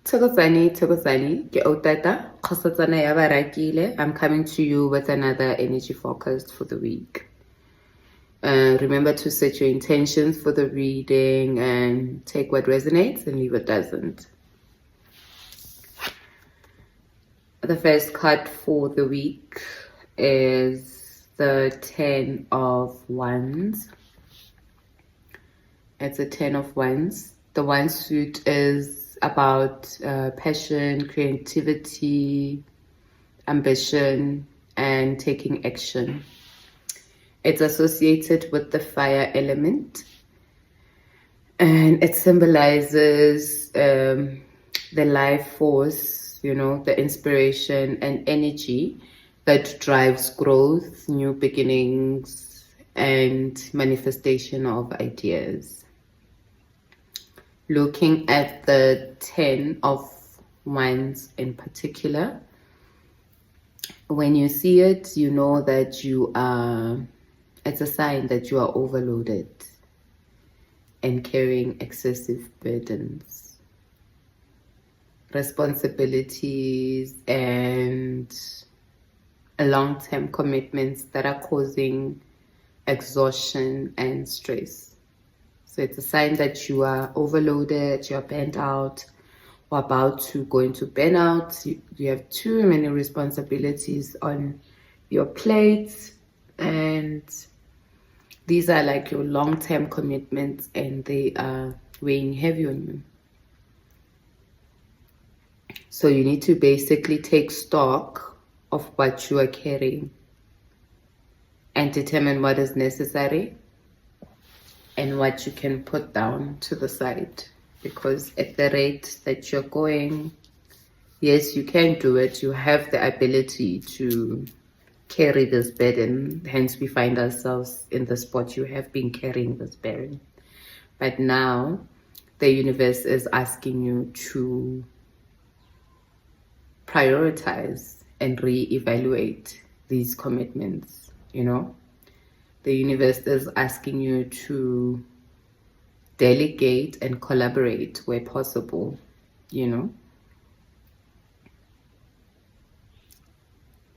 Thokozani, ke Otata, Khosatsana ya Barakile. I'm coming to you with another energy forecast for the week. Remember to set your intentions for the reading and take what resonates and leave what doesn't. The first card for the week is the 10 of Wands. It's a 10 of Wands. The Wand suit is about passion, creativity, ambition, and taking action. It's associated with the fire element, and it symbolizes the life force, the inspiration and energy that drives growth, new beginnings, and manifestation of ideas. Looking at the 10 of Wands in particular, when you see it, you know that it's a sign that you are overloaded and carrying excessive burdens, responsibilities, and long-term commitments that are causing exhaustion and stress. So it's a sign that you are overloaded, you're burnt out, or about to go into burnout. You have too many responsibilities on your plate, and these are like your long-term commitments, and they are weighing heavy on you. So you need to basically take stock of what you are carrying and determine what is necessary and what you can put down to the side. Because at the rate that you're going, yes, you can do it. You have the ability to carry this burden. Hence, we find ourselves in the spot you have been carrying this burden. But now, the universe is asking you to prioritize and reevaluate these commitments, The universe is asking you to delegate and collaborate where possible,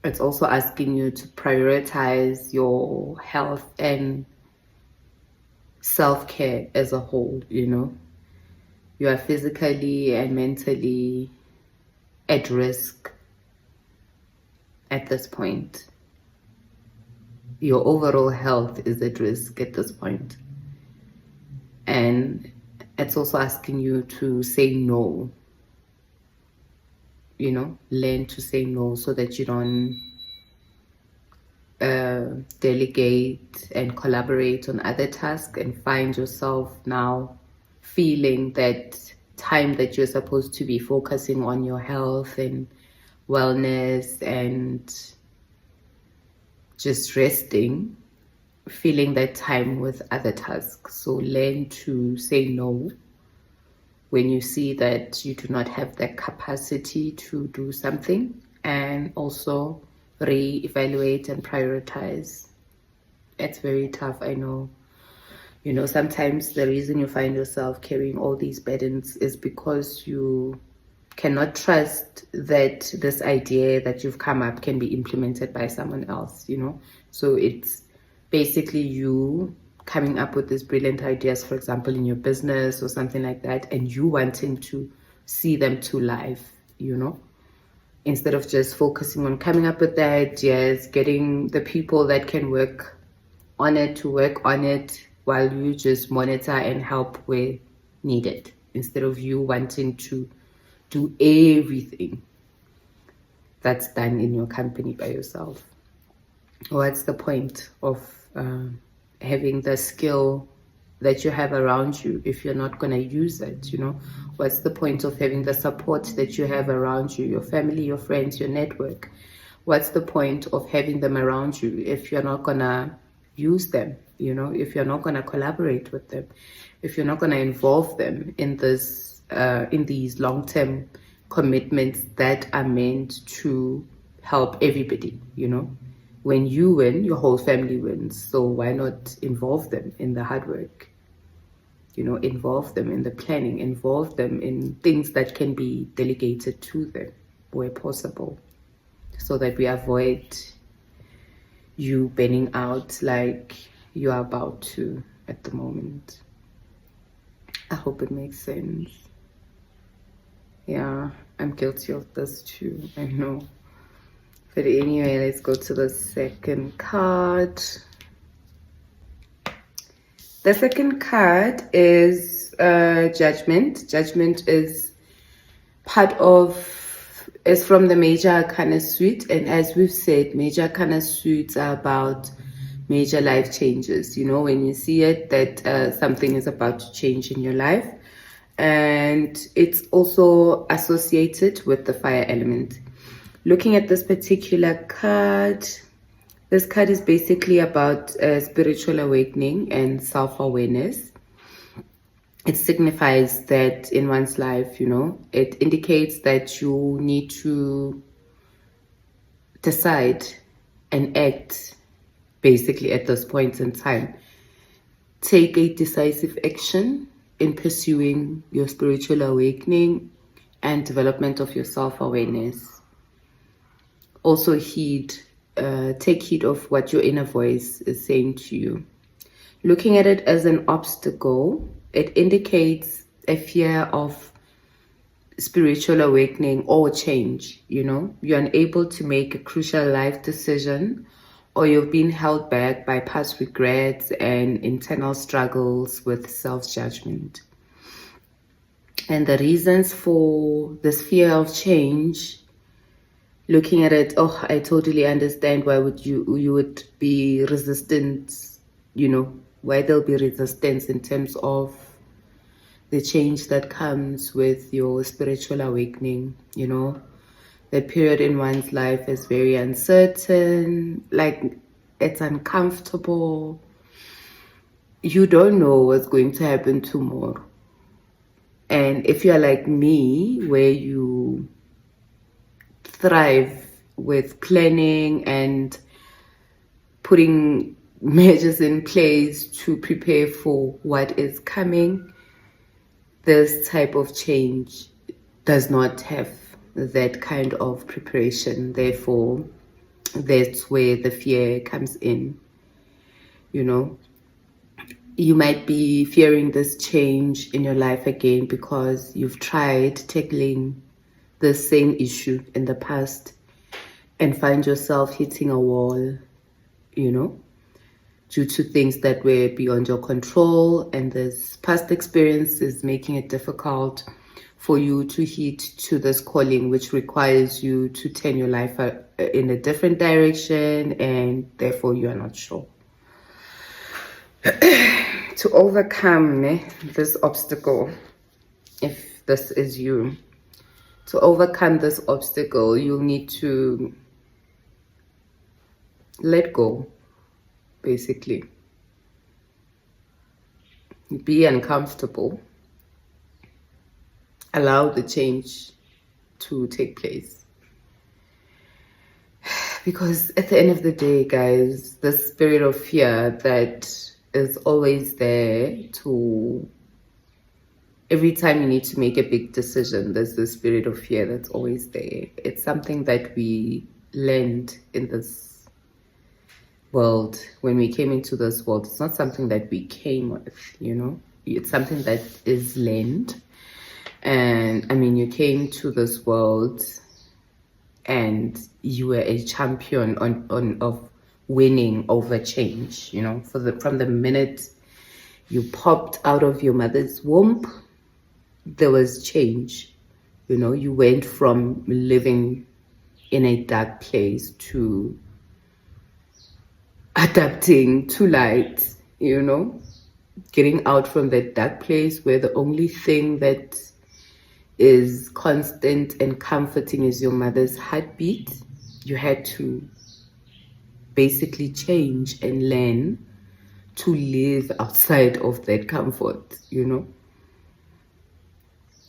It's also asking you to prioritize your health and self-care as a whole, You are physically and mentally at risk at this point. Your overall health is at risk at this point. And it's also asking you to say no. Learn to say no so that you don't delegate and collaborate on other tasks and find yourself now feeling that time that you're supposed to be focusing on your health and wellness and just resting, feeling that time with other tasks. So learn to say no when you see that you do not have the capacity to do something, and also reevaluate and prioritize. It's very tough, I know. Sometimes the reason you find yourself carrying all these burdens is because you cannot trust that this idea that you've come up can be implemented by someone else, So it's basically you coming up with these brilliant ideas, for example, in your business or something like that, and you wanting to see them to life, Instead of just focusing on coming up with the ideas, getting the people that can work on it to work on it while you just monitor and help where needed, instead of you wanting to do everything that's done in your company by yourself. What's the point of having the skill that you have around you if you're not going to use it? What's the point of having the support that you have around you, your family, your friends, your network? What's the point of having them around you if you're not going to use them, if you're not going to collaborate with them, if you're not going to involve them in these long-term commitments that are meant to help everybody, When you win, your whole family wins. So why not involve them in the hard work? involve them in the planning, involve them in things that can be delegated to them where possible, so that we avoid you burning out like you are about to at the moment. I hope it makes sense. Yeah, I'm guilty of this too, I know. But anyway, let's go to the second card. The second card is Judgment. Judgment is from the Major Arcana suite, and as we've said, Major Arcana suites are about major life changes. When you see it, that something is about to change in your life, and it's also associated with the fire element. Looking at this particular card, this card is basically about spiritual awakening and self-awareness. It signifies that in one's life, it indicates that you need to decide and act basically at this point in time. Take a decisive action in pursuing your spiritual awakening and development of your self-awareness. Also take heed of what your inner voice is saying to you. Looking at it as an obstacle, it indicates a fear of spiritual awakening or change. You're unable to make a crucial life decision, or you've been held back by past regrets and internal struggles with self-judgment. And the reasons for this fear of change, looking at it, I totally understand why you would be resistant, why there'll be resistance in terms of the change that comes with your spiritual awakening. That period in one's life is very uncertain, like it's uncomfortable. You don't know what's going to happen tomorrow. And if you're like me, where you thrive with planning and putting measures in place to prepare for what is coming, this type of change does not have that kind of preparation. Therefore, that's where the fear comes in. You might be fearing this change in your life again because you've tried tackling the same issue in the past and find yourself hitting a wall, due to things that were beyond your control, and this past experience is making it difficult for you to hit to this calling, which requires you to turn your life in a different direction, and therefore you are not sure. To overcome this obstacle, if this is you, to overcome this obstacle, you'll need to let go, basically. Be uncomfortable. Allow the change to take place. Because at the end of the day, guys, the spirit of fear that is always there every time you need to make a big decision, there's the spirit of fear that's always there. It's something that we learned in this world. When we came into this world, it's not something that we came with, It's something that is learned. And you came to this world and you were a champion of winning over change, from the minute you popped out of your mother's womb, there was change. You went from living in a dark place to adapting to light, getting out from that dark place where the only thing that is constant and comforting is your mother's heartbeat. You had to basically change and learn to live outside of that comfort.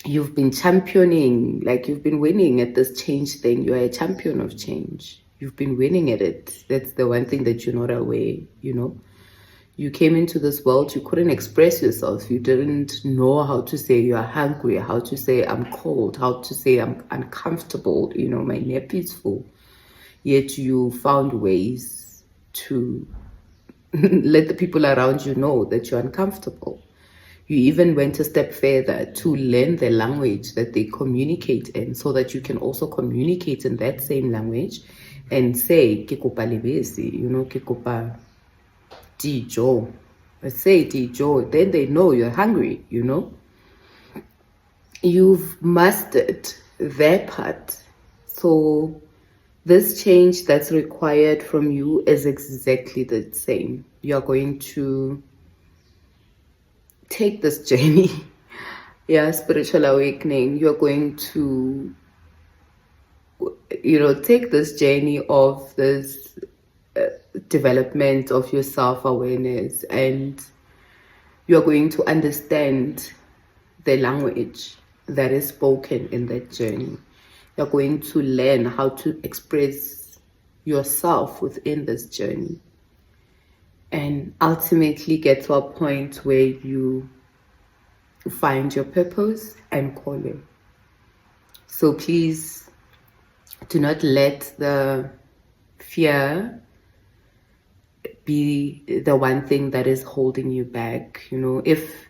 You've been championing, like you've been winning at this change thing. You're a champion of change. You've been winning at it. That's the one thing that you're not aware. You came into this world, you couldn't express yourself. You didn't know how to say you're hungry, how to say I'm cold, how to say I'm uncomfortable, my nap is full. Yet you found ways to let the people around you know that you're uncomfortable. You even went a step further to learn the language that they communicate in so that you can also communicate in that same language and say, ke kopa lebese, ke kopa dijo. Say dijo, then they know you're hungry, You've mastered that part. So this change that's required from you is exactly the same. You're going to take this journey, spiritual awakening. You're going to, take this journey of this development of your self-awareness, and you're going to understand the language that is spoken in that journey. You're going to learn how to express yourself within this journey and ultimately get to a point where you find your purpose and calling. So please do not let the fear be the one thing that is holding you back. If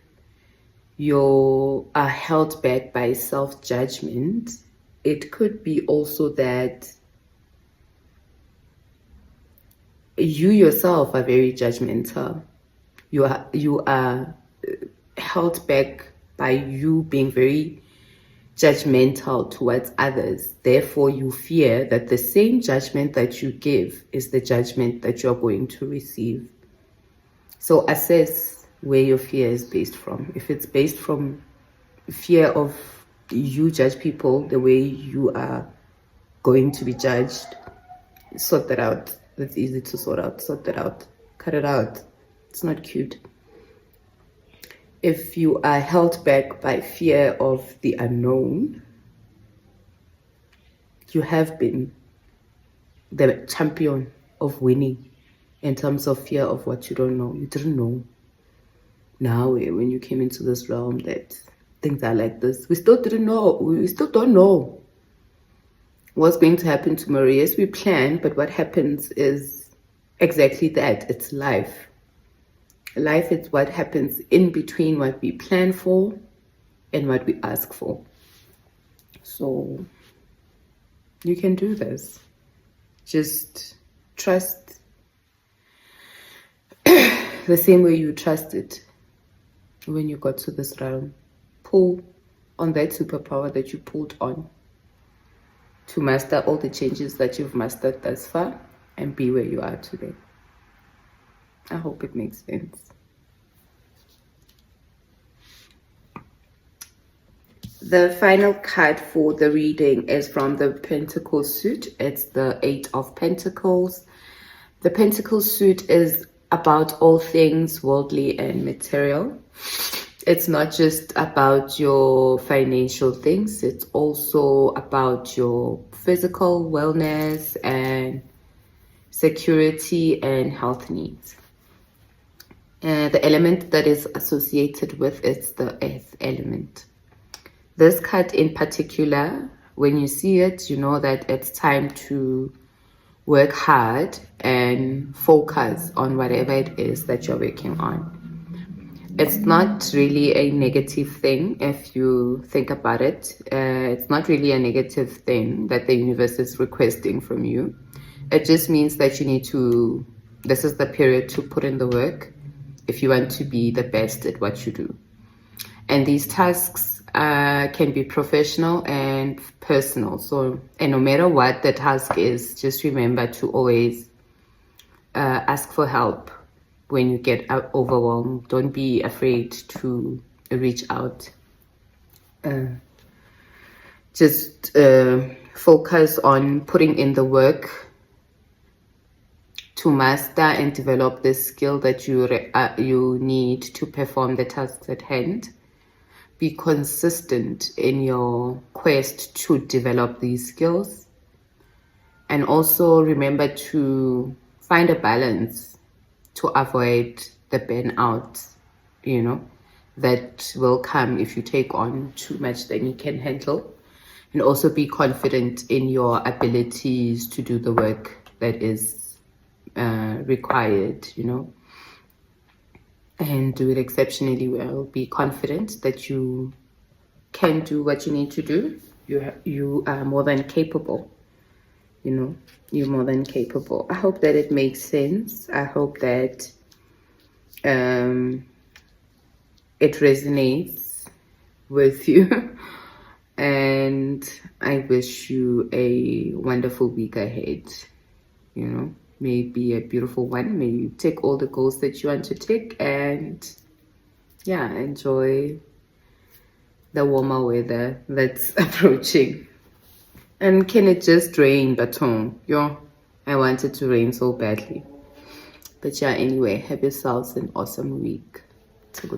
you are held back by self-judgment, it could be also that you yourself are very judgmental. You are held back by you being very judgmental towards others. Therefore, you fear that the same judgment that you give is the judgment that you're going to receive. So assess where your fear is based from. If it's based from fear of you judge people the way you are going to be judged, sort that out. That's easy to sort out. Sort that out. Cut it out. It's not cute. If you are held back by fear of the unknown, you have been the champion of winning in terms of fear of what you don't know. You didn't know. Now, when you came into this realm that things are like this, we still didn't know. We still don't know what's going to happen tomorrow. Yes, we plan, but what happens is exactly that. It's life. Life is what happens in between what we plan for and what we ask for. So you can do this. Just trust the same way you trusted when you got to this realm. Pull on that superpower that you pulled on to master all the changes that you've mastered thus far and be where you are today. I hope it makes sense. The final card for the reading is from the Pentacle suit. It's the 8 of Pentacles. The Pentacle suit is about all things worldly and material. It's not just about your financial things. It's also about your physical wellness and security and health needs. The element that is associated with is the earth element. This card in particular, when you see it, you know that it's time to work hard and focus on whatever it is that you're working on. It's not really a negative thing if you think about it. It's not really a negative thing that the universe is requesting from you. It just means that you need to, this is the period to put in the work if you want to be the best at what you do. And these tasks can be professional and personal. So, and no matter what the task is, just remember to always ask for help when you get overwhelmed. Don't be afraid to reach out. Just focus on putting in the work to master and develop the skill that you need to perform the tasks at hand. Be consistent in your quest to develop these skills. And also remember to find a balance to avoid the the burnout, you know, that will come if you take on too much than you can handle. And also be confident in your abilities to do the work that is required, you know, and do it exceptionally well. Be confident that you can do what you need to do. You are more than capable, you know, you're more than capable. I hope that it makes sense. I hope that it resonates with you. And I wish you a wonderful week ahead. You know, may it be a beautiful one. May you take all the goals that you want to take, and yeah, enjoy the warmer weather that's approaching. And can it just rain, Baton? Yo, I want it to rain so badly. But yeah, anyway, have yourselves an awesome week. Till